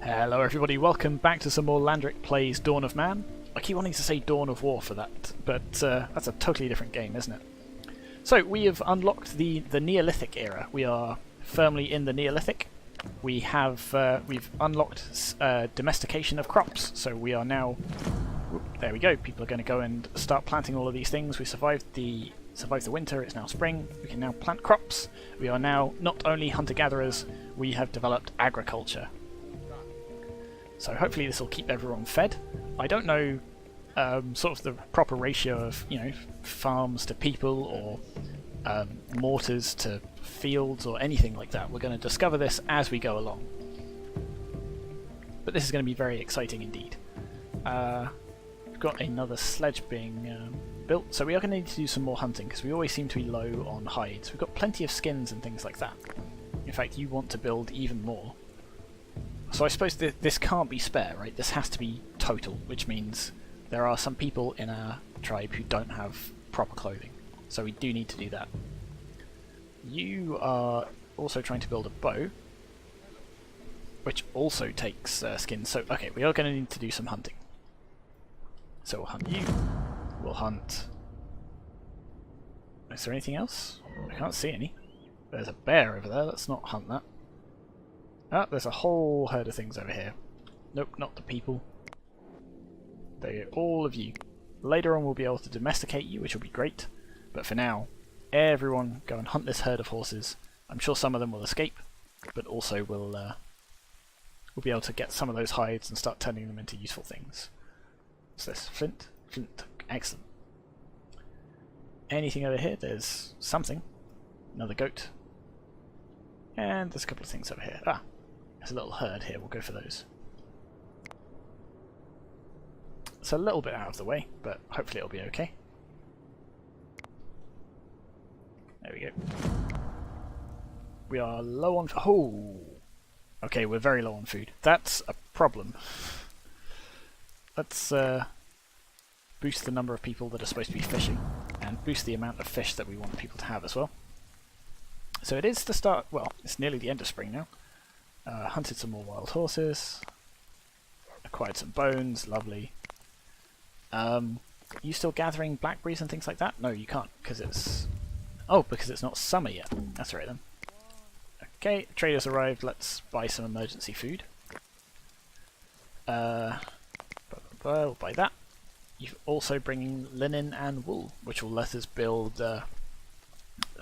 Hello everybody, welcome back to some more Landric Plays Dawn of Man. I keep wanting to say Dawn of War for that, but that's a totally different game, isn't it? So, we have unlocked the Neolithic era. We are firmly in the Neolithic. We've unlocked domestication of crops, so we are now... there we go, people are going to go and start planting all of these things. We survived the winter, it's now spring, we can now plant crops. We are now not only hunter-gatherers, we have developed agriculture. So hopefully this will keep everyone fed. I don't know sort of the proper ratio of, farms to people or mortars to fields or anything like that. We're going to discover this as we go along. But this is going to be very exciting indeed. We've got another sledge being built, so we are going to need to do some more hunting because we always seem to be low on hides. We've got plenty of skins and things like that. In fact, you want to build even more. So I suppose this can't be spare, right? This has to be total, which means there are some people in our tribe who don't have proper clothing. So we do need to do that. You are also trying to build a bow, which also takes skins. So, okay, we are going to need to do some hunting. So we'll hunt you. We'll hunt... Is there anything else? I can't see any. There's a bear over there. Let's not hunt that. Ah, there's a whole herd of things over here. Nope, not the people. They're all of you. Later on we'll be able to domesticate you, which will be great. But for now, everyone go and hunt this herd of horses. I'm sure some of them will escape, but also we'll be able to get some of those hides and start turning them into useful things. What's this? Flint? Flint. Excellent. Anything over here? There's something. Another goat. And there's a couple of things over here. Ah, there's a little herd here. We'll go for those. It's a little bit out of the way, but hopefully it'll be okay. There we go. We are low on... Oh! Okay, we're very low on food. That's a problem. Let's boost the number of people that are supposed to be fishing, and boost the amount of fish that we want people to have as well. So it is the start... well, it's nearly the end of spring now. Hunted some more wild horses. Acquired some bones, lovely. You still gathering blackberries and things like that? No, you can't, because it's... oh, because it's not summer yet. That's right then. Okay, traders arrived, let's buy some emergency food. We'll buy that. You're also bringing linen and wool, which will let us build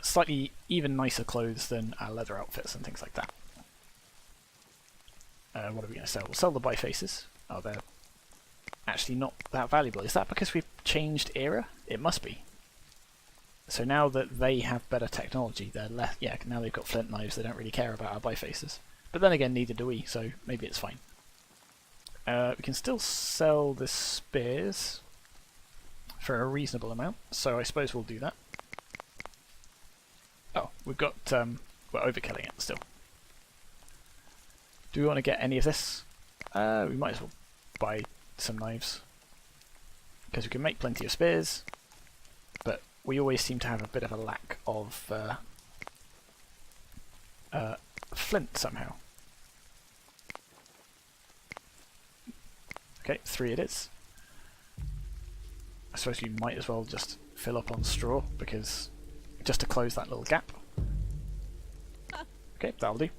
slightly even nicer clothes than our leather outfits and things like that. What are we going to sell? We'll sell the bifaces. Oh, they're actually not that valuable. Is that because we've changed era? It must be. So now that they have better technology, they're less... yeah, now they've got flint knives, they don't really care about our bifaces. But then again, neither do we, so maybe it's fine. We can still sell the spears for a reasonable amount, so I suppose we'll do that. Oh, we've got... we're overkilling it still. Do we want to get any of this? We might as well buy some knives, because we can make plenty of spears, but we always seem to have a bit of a lack of flint somehow. Okay, 3 it is. I suppose we might as well just fill up on straw, because just to close that little gap. Okay, that'll do.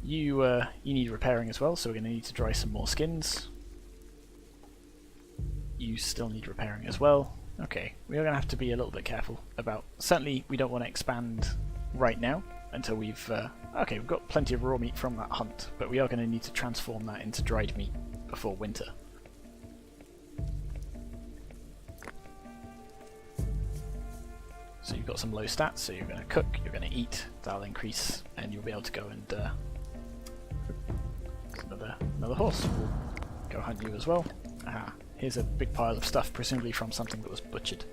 You need repairing as well, so we're going to need to dry some more skins. You still need repairing as well. Okay, we are going to have to be a little bit careful about... certainly we don't want to expand right now until we've... okay, we've got plenty of raw meat from that hunt, but we are going to need to transform that into dried meat before winter. So you've got some low stats, so you're going to cook, you're going to eat, that'll increase, and you'll be able to go and... another horse. We'll go hunt you as well. Aha, here's a big pile of stuff, presumably from something that was butchered.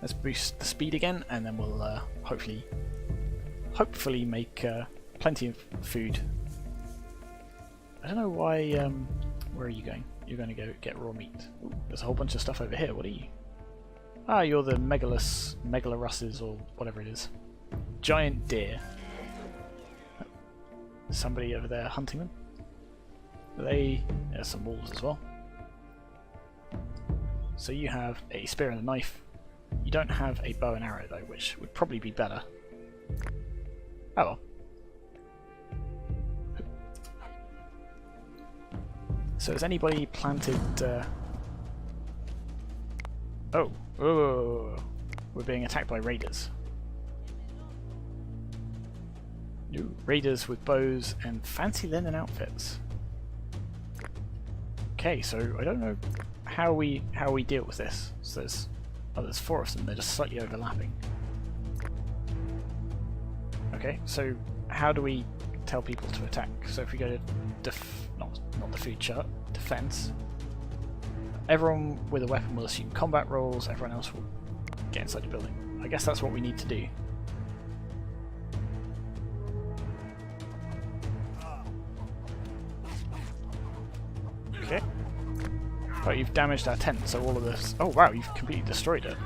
Let's boost the speed again, and then we'll hopefully make plenty of food. I don't know why... where are you going? You're going to go get raw meat. Ooh, there's a whole bunch of stuff over here. What are you? Ah, you're the Megalorusses or whatever it is. Giant deer. Somebody over there hunting them. There's some wolves as well. So you have a spear and a knife. You don't have a bow and arrow though, which would probably be better. Oh well. So has anybody planted... Oh. We're being attacked by raiders. Ooh, raiders with bows and fancy linen outfits. Okay, so I don't know how we deal with this. So there's 4 of them, they're just slightly overlapping. Okay, so how do we tell people to attack? So if we go to not the food chart, defense. Everyone with a weapon will assume combat rolls, everyone else will get inside the building. I guess that's what we need to do. Okay. Oh, you've damaged our tent, so all of this... Oh wow, you've completely destroyed it.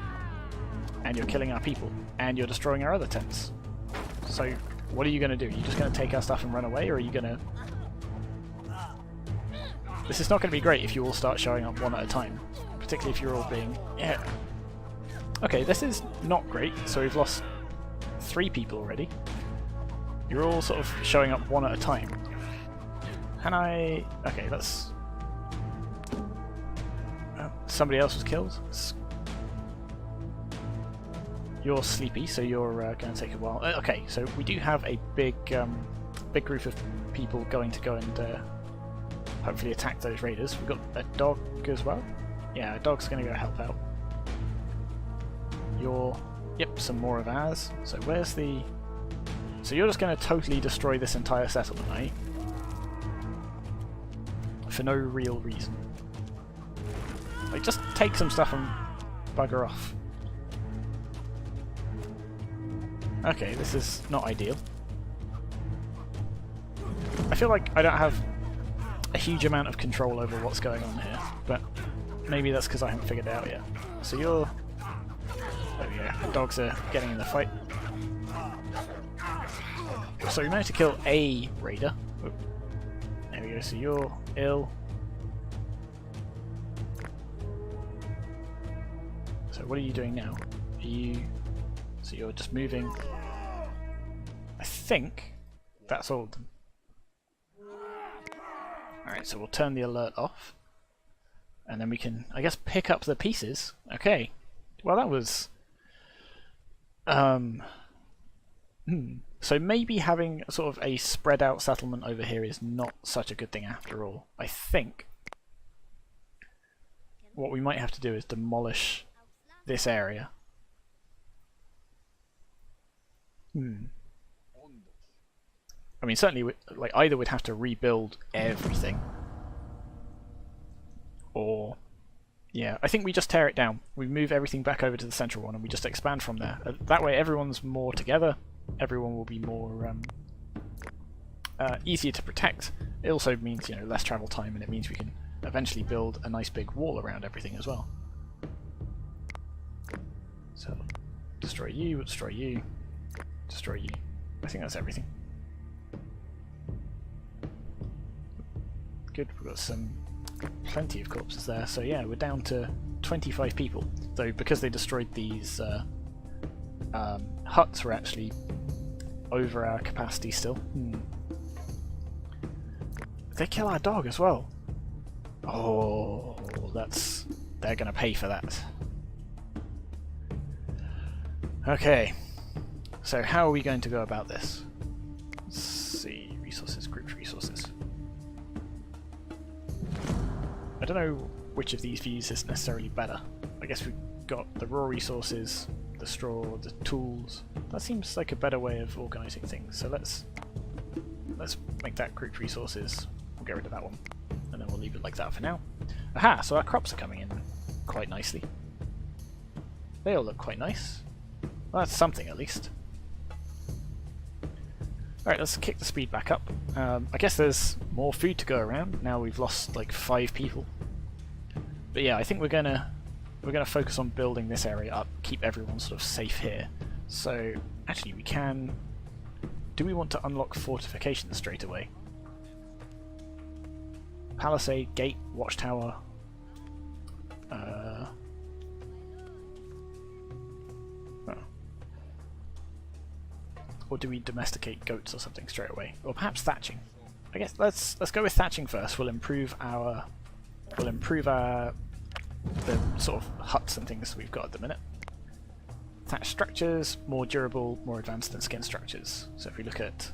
And you're killing our people. And you're destroying our other tents. So, what are you going to do? Are you just going to take our stuff and run away, or are you going to... This is not going to be great if you all start showing up one at a time. Particularly if you're all being... Yeah. Okay, this is not great, so we've lost 3 people already. You're all sort of showing up one at a time. Can I... Okay, let's... somebody else was killed. You're sleepy, so you're going to take a while. Okay, so we do have a big group of people going to go and hopefully attack those raiders. We've got a dog as well. Yeah, a dog's going to go help out. Yep, some more of ours. So where's the... So you're just going to totally destroy this entire settlement, are you? For no real reason. Like, just take some stuff and bugger off. Okay, this is not ideal. I feel like I don't have a huge amount of control over what's going on here, but maybe that's because I haven't figured it out yet. So you're... There we go, the dogs are getting in the fight. So we managed to kill a raider. Oop. There we go, so you're ill. So what are you doing now? Are you... So you're just moving... I think that's all of them. Alright, so we'll turn the alert off. And then we can, I guess, pick up the pieces. Okay. Well, that was... So maybe having sort of a spread out settlement over here is not such a good thing after all. I think what we might have to do is demolish this area. I mean, certainly, like, either we'd have to rebuild everything, or, yeah, I think we just tear it down. We move everything back over to the central one, and we just expand from there. That way, everyone's more together. Everyone will be more easier to protect. It also means, you know, less travel time, and it means we can eventually build a nice big wall around everything as well. So, destroy you, destroy you, destroy you. I think that's everything. Good, we've got plenty of corpses there. So yeah, we're down to 25 people. Though because they destroyed these huts, we're actually over our capacity still. They kill our dog as well. Oh, they're gonna pay for that. Okay, so how are we going to go about this? Let's see, resources, group resources. I don't know which of these views is necessarily better. I guess we've got the raw resources, the straw, the tools. That seems like a better way of organising things. So let's make that group resources. We'll get rid of that one, and then we'll leave it like that for now. Aha! So our crops are coming in quite nicely. They all look quite nice. Well, that's something at least. Alright, let's kick the speed back up. I guess there's more food to go around now we've lost like 5 people. But yeah, I think we're gonna we're going to focus on building this area up, keep everyone sort of safe here. So actually we can... Do we want to unlock fortifications straight away? Palisade, gate, watchtower. Oh. Or do we domesticate goats or something straight away? Or perhaps thatching. I guess let's go with thatching first. We'll improve the sort of huts and things we've got at the minute. Thatch structures, more durable, more advanced than skin structures. So if we look at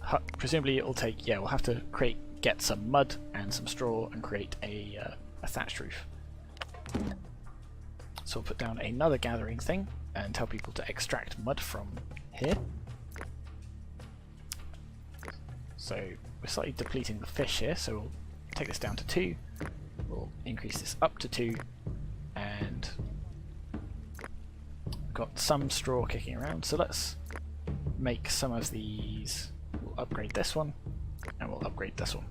hut, presumably it'll take, yeah, we'll have to get some mud and some straw and create a thatched roof. So we'll put down another gathering thing and tell people to extract mud from here. So we're slightly depleting the fish here, so we'll take this down to 2. We'll increase this up to 2, and we've got some straw kicking around, so let's make some of these. We'll upgrade this one, and we'll upgrade this one.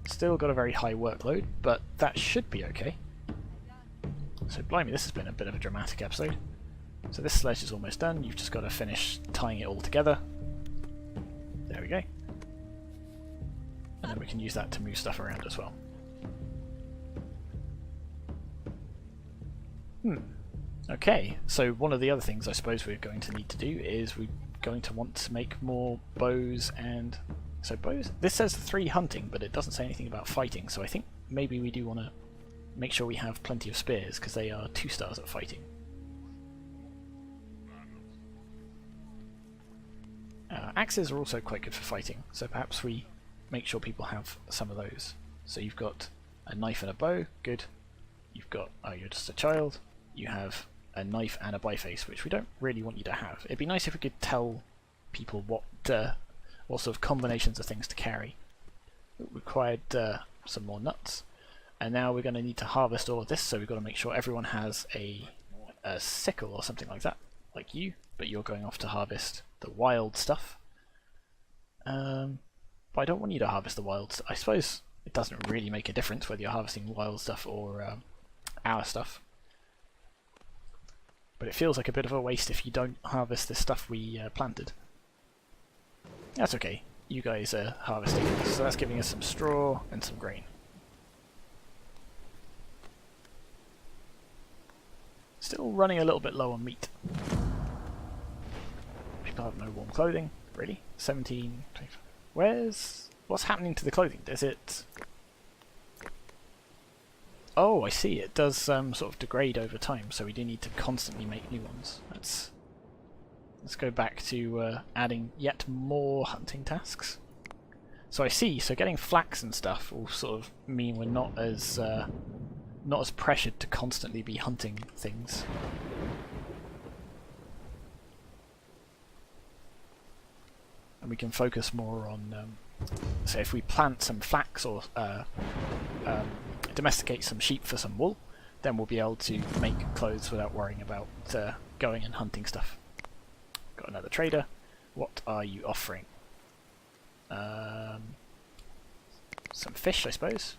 Still got a very high workload, but that should be okay. So blimey, this has been a bit of a dramatic episode. So this sledge is almost done, you've just got to finish tying it all together. There we go. And then we can use that to move stuff around as well. Okay, so one of the other things I suppose we're going to need to do is we're going to want to make more bows and... So bows? This says 3 hunting, but it doesn't say anything about fighting, so I think maybe we do want to make sure we have plenty of spears, because they are 2 stars at fighting. Axes are also quite good for fighting, so perhaps we make sure people have some of those. So you've got a knife and a bow, good. You've got, oh, you're just a child. You have a knife and a biface, which we don't really want you to have. It'd be nice if we could tell people what sort of combinations of things to carry. It required some more nuts. And now we're going to need to harvest all of this, so we've got to make sure everyone has a sickle or something like that, like you, but you're going off to harvest the wild stuff. But I don't want you to harvest the wild stuff. I suppose it doesn't really make a difference whether you're harvesting wild stuff or our stuff. But it feels like a bit of a waste if you don't harvest this stuff we planted. That's okay. You guys are harvesting it, so that's giving us some straw and some grain. Still running a little bit low on meat. People have no warm clothing, really. 17, 25. What's happening to the clothing? Is it... Oh, I see. It does sort of degrade over time, so we do need to constantly make new ones. Let's go back to adding yet more hunting tasks. So I see. So getting flax and stuff will sort of mean we're not as pressured to constantly be hunting things. And we can focus more on, so if we plant some flax or domesticate some sheep for some wool, then we'll be able to make clothes without worrying about going and hunting stuff. Got another trader. What are you offering? Some fish, I suppose.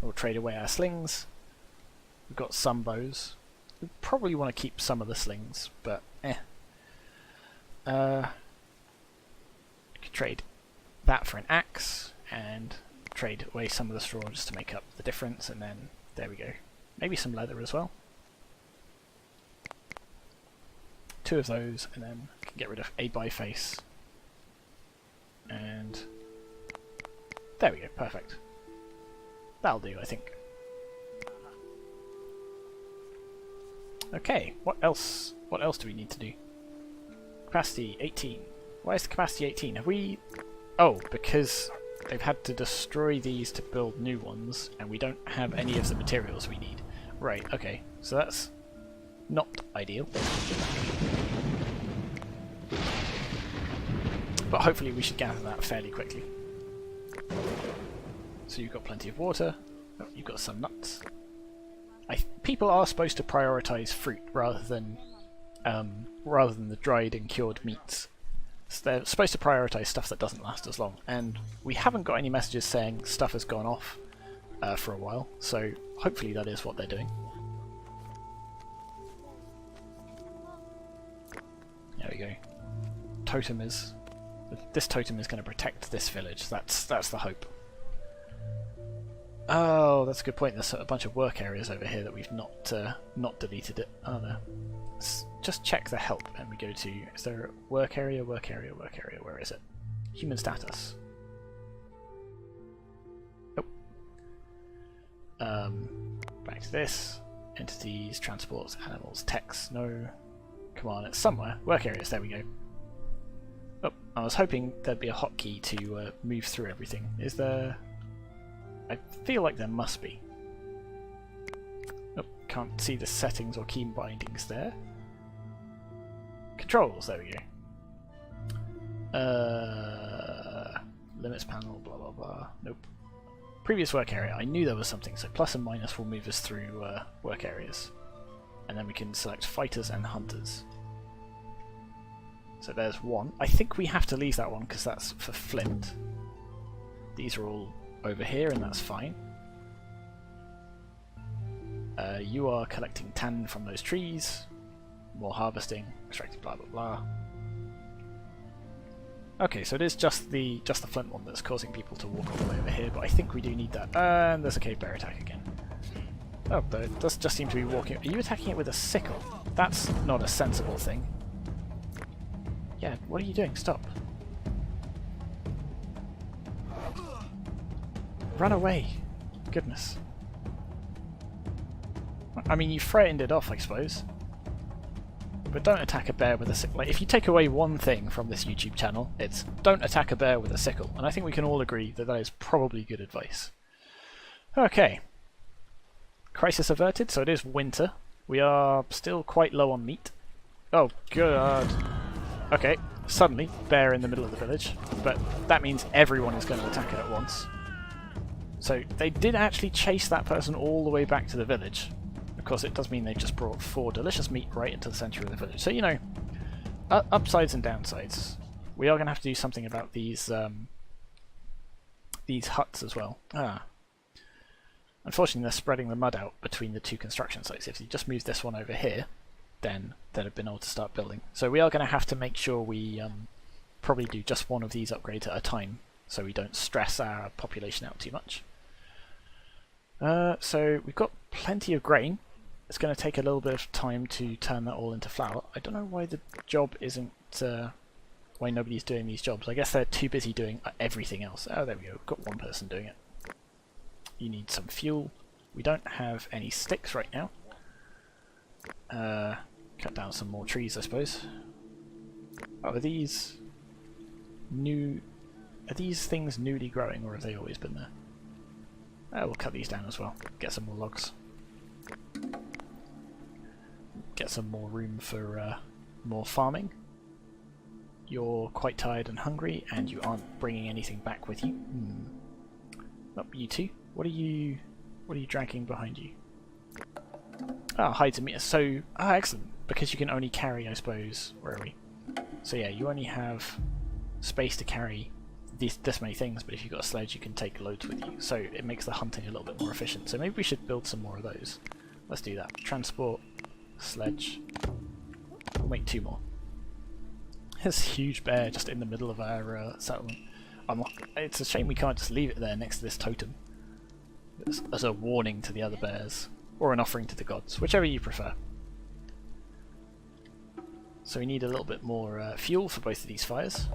We'll trade away our slings. We've got some bows. We probably want to keep some of the slings, but we could trade that for an axe and trade away some of the straw just to make up the difference, and then there we go. Maybe some leather as well. 2 of those, and then we can get rid of a biface. And there we go, perfect. That'll do, I think. Okay, what else? What else do we need to do? Capacity 18. Why is the capacity 18? Have we... Oh, because they've had to destroy these to build new ones, and we don't have any of the materials we need. Right, okay, so that's not ideal. But hopefully we should gather that fairly quickly. So you've got plenty of water. Oh, you've got some nuts. People are supposed to prioritise fruit rather than the dried and cured meats. So they're supposed to prioritise stuff that doesn't last as long, and we haven't got any messages saying stuff has gone off for a while, so hopefully that is what they're doing. There we go. This totem is going to protect this village. That's the hope. Oh, that's a good point. There's a bunch of work areas over here that we've not deleted it. Oh no. Let's just check the help, and we go to, is there a work area, work area, work area? Where is it? Human status. Nope. Back to this. Entities, transports, animals, text. No. Come on, it's somewhere. Work areas. There we go. Oh, I was hoping there'd be a hotkey to move through everything. Is there? I feel like there must be. Oh, can't see the settings or key bindings there. Controls, there we go. Limits panel, blah blah blah. Nope. Previous work area. I knew there was something, so plus and minus will move us through work areas. And then we can select fighters and hunters. So there's one. I think we have to leave that one because that's for flint. These are all over here and that's fine. You are collecting tannin from those trees. More harvesting, extracting, blah blah blah. Okay, so it is just the flint one that's causing people to walk all the way over here, but I think we do need that. And there's a cave bear attack again. Oh, but it does just seem to be walking. Are you attacking it with a sickle? That's not a sensible thing. Yeah, what are you doing? Stop. Run away. Goodness. I mean, you threatened it off, I suppose. But don't attack a bear with a sickle. Like, if you take away one thing from this YouTube channel, it's don't attack a bear with a sickle. And I think we can all agree that that is probably good advice. Okay. Crisis averted, so it is winter. We are still quite low on meat. Oh, God. Okay, suddenly, bear in the middle of the village. But that means everyone is going to attack it at once. So they did actually chase that person all the way back to the village. Of course, it does mean they just brought 4 delicious meat right into the centre of the village. So, you know, upsides and downsides. We are going to have to do something about these huts as well. Unfortunately, they're spreading the mud out between the 2 construction sites. If you just move this one over here, then they'd have been able to start building. So we are going to have to make sure we probably do just one of these upgrades at a time, so we don't stress our population out too much. So we've got plenty of grain. It's going to take a little bit of time to turn that all into flour. I don't know why the job isn't... why nobody's doing these jobs. I guess they're too busy doing everything else. Oh, there we go. We've got one person doing it. You need some fuel. We don't have any sticks right now. Cut down some more trees, I suppose. Oh, are these things newly growing, or have they always been there? We'll cut these down as well. Get some more logs. Get some more room for more farming. You're quite tired and hungry, and you aren't bringing anything back with you. Not you two. What are you dragging behind you? Ah, hides and meters. So, excellent. Because you can only carry, I suppose. Where are we? So yeah, you only have space to carry this many things, but if you've got a sledge, you can take loads with you. So it makes the hunting a little bit more efficient. So maybe we should build some more of those. Let's do that. Transport, sledge. We'll make 2 more. There's a huge bear just in the middle of our settlement. It's a shame we can't just leave it there next to this totem. As a warning to the other bears. Or an offering to the gods, whichever you prefer. So we need a little bit more fuel for both of these fires.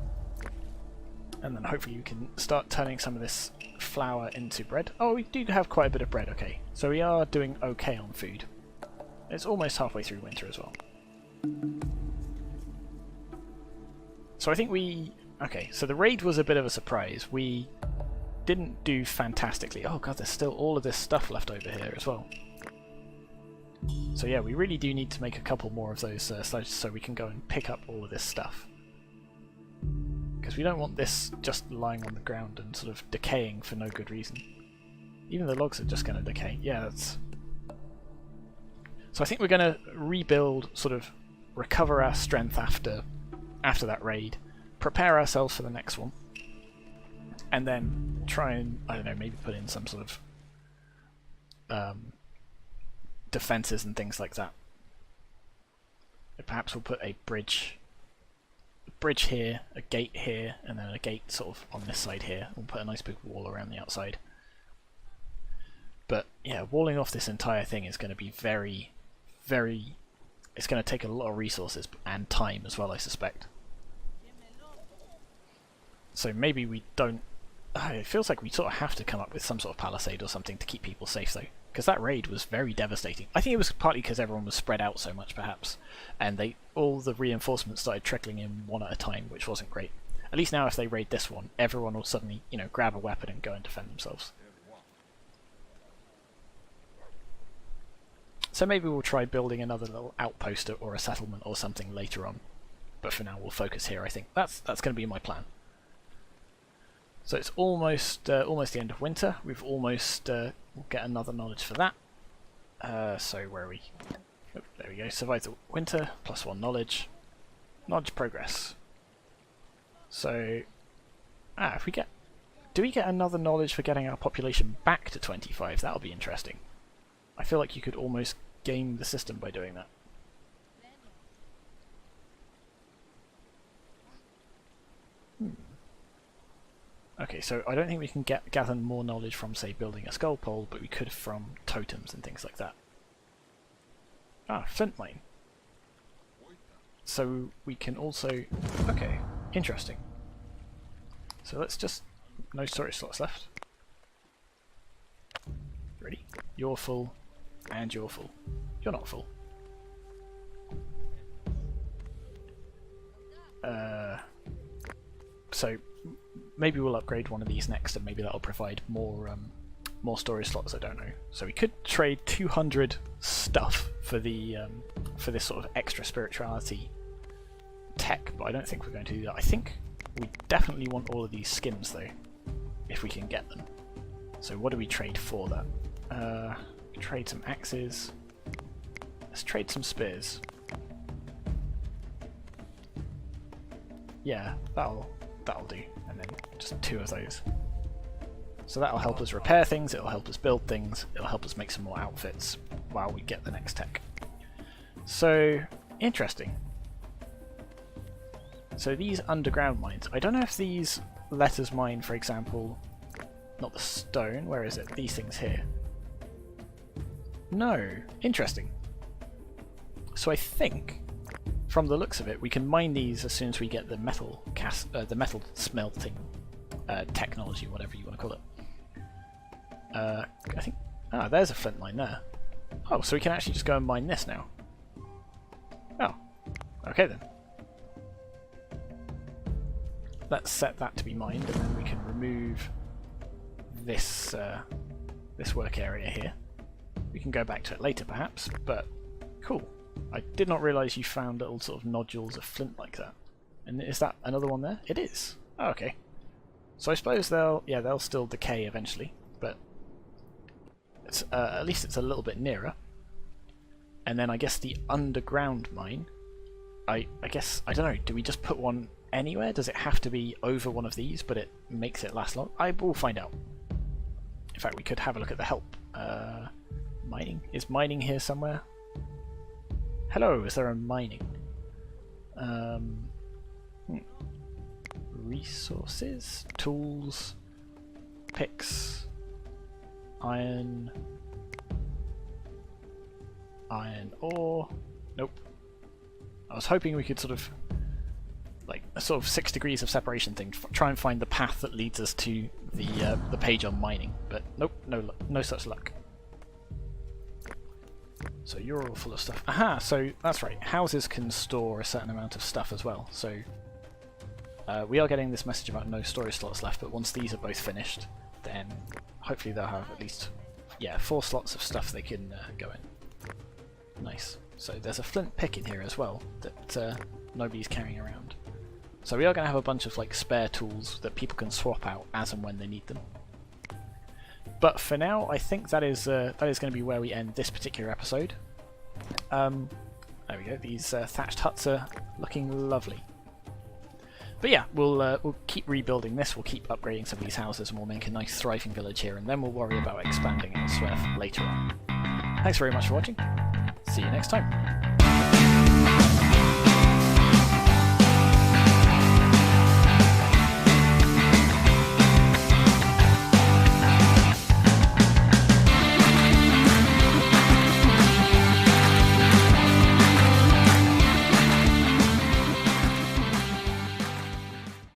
And then hopefully you can start turning some of this flour into bread. Oh, we do have quite a bit of bread, okay. So we are doing okay on food. It's almost halfway through winter as well. So I think okay, so the raid was a bit of a surprise. We didn't do fantastically. Oh god, there's still all of this stuff left over here as well. So yeah, we really do need to make a couple more of those sledges so we can go and pick up all of this stuff. Because we don't want this just lying on the ground and sort of decaying for no good reason. Even the logs are just going to decay. Yeah, that's... So I think we're going to rebuild, sort of recover our strength after that raid, prepare ourselves for the next one, and then try and, I don't know, maybe put in some sort of defences and things like that. Perhaps we'll put a bridge here, a gate here, and then a gate sort of on this side here. We'll put a nice big wall around the outside. But yeah, walling off this entire thing is going to be very, very... It's going to take a lot of resources and time as well, I suspect. So maybe we don't... it feels like we sort of have to come up with some sort of palisade or something to keep people safe, though. Because that raid was very devastating. I think it was partly because everyone was spread out so much, perhaps. And all the reinforcements started trickling in one at a time, which wasn't great. At least now if they raid this one, everyone will suddenly, you know, grab a weapon and go and defend themselves. So maybe we'll try building another little outpost or a settlement or something later on. But for now we'll focus here, I think. That's going to be my plan. So it's almost the end of winter. We've almost we'll get another knowledge for that. So where are we? Oh, there we go. Survive the winter, +1 knowledge. Knowledge progress. So if we get, do we get another knowledge for getting our population back to 25? That'll be interesting. I feel like you could almost game the system by doing that. Okay, so I don't think we can gather more knowledge from, say, building a skull pole, but we could from totems and things like that. Ah, flint mine. So we can also... Okay, interesting. So let's just... No storage slots left. Ready? You're full, and you're full. You're not full. So maybe we'll upgrade one of these next, and maybe that'll provide more storage slots. I don't know. So we could trade 200 stuff for the for this sort of extra spirituality tech, but I don't think we're going to do that. I think we definitely want all of these skins though, if we can get them. So what do we trade for that? Trade some axes. Let's trade some spears. Yeah, that'll do, and then just 2 of those. So that'll help us repair things, it'll help us build things, it'll help us make some more outfits while we get the next tech. So, interesting. So these underground mines, I don't know if these let us mine, for example, not the stone, where is it? These things here. No, interesting. So I think, from the looks of it, we can mine these as soon as we get the metal smelting technology, whatever you want to call it. I think... Ah, there's a flint mine there. Oh, so we can actually just go and mine this now. Oh, okay then. Let's set that to be mined, and then we can remove this this work area here. We can go back to it later, perhaps, but cool. I did not realise you found little sort of nodules of flint like that. And is that another one there? It is. Oh, okay. So I suppose they'll still decay eventually, but it's, at least it's a little bit nearer. And then I guess the underground mine, I guess, I don't know, do we just put one anywhere? Does it have to be over one of these, but it makes it last long? I will find out. In fact, we could have a look at the help. Mining? Is mining here somewhere? Hello, is there a mining? Resources? Tools? Picks? Iron? Iron ore? Nope. I was hoping we could sort of, like, a sort of 6 degrees of separation thing, try and find the path that leads us to the page on mining, but nope, no such luck. So you're all full of stuff. Aha, so that's right, houses can store a certain amount of stuff as well, so we are getting this message about no storage slots left, but once these are both finished, then hopefully they'll have at least, yeah, 4 slots of stuff they can go in. Nice. So there's a flint pick in here as well that nobody's carrying around. So we are going to have a bunch of like spare tools that people can swap out as and when they need them. But for now, I think that is going to be where we end this particular episode. There we go. These thatched huts are looking lovely. But yeah, we'll keep rebuilding this, we'll keep upgrading some of these houses, and we'll make a nice thriving village here, and then we'll worry about expanding elsewhere later on. Thanks very much for watching. See you next time.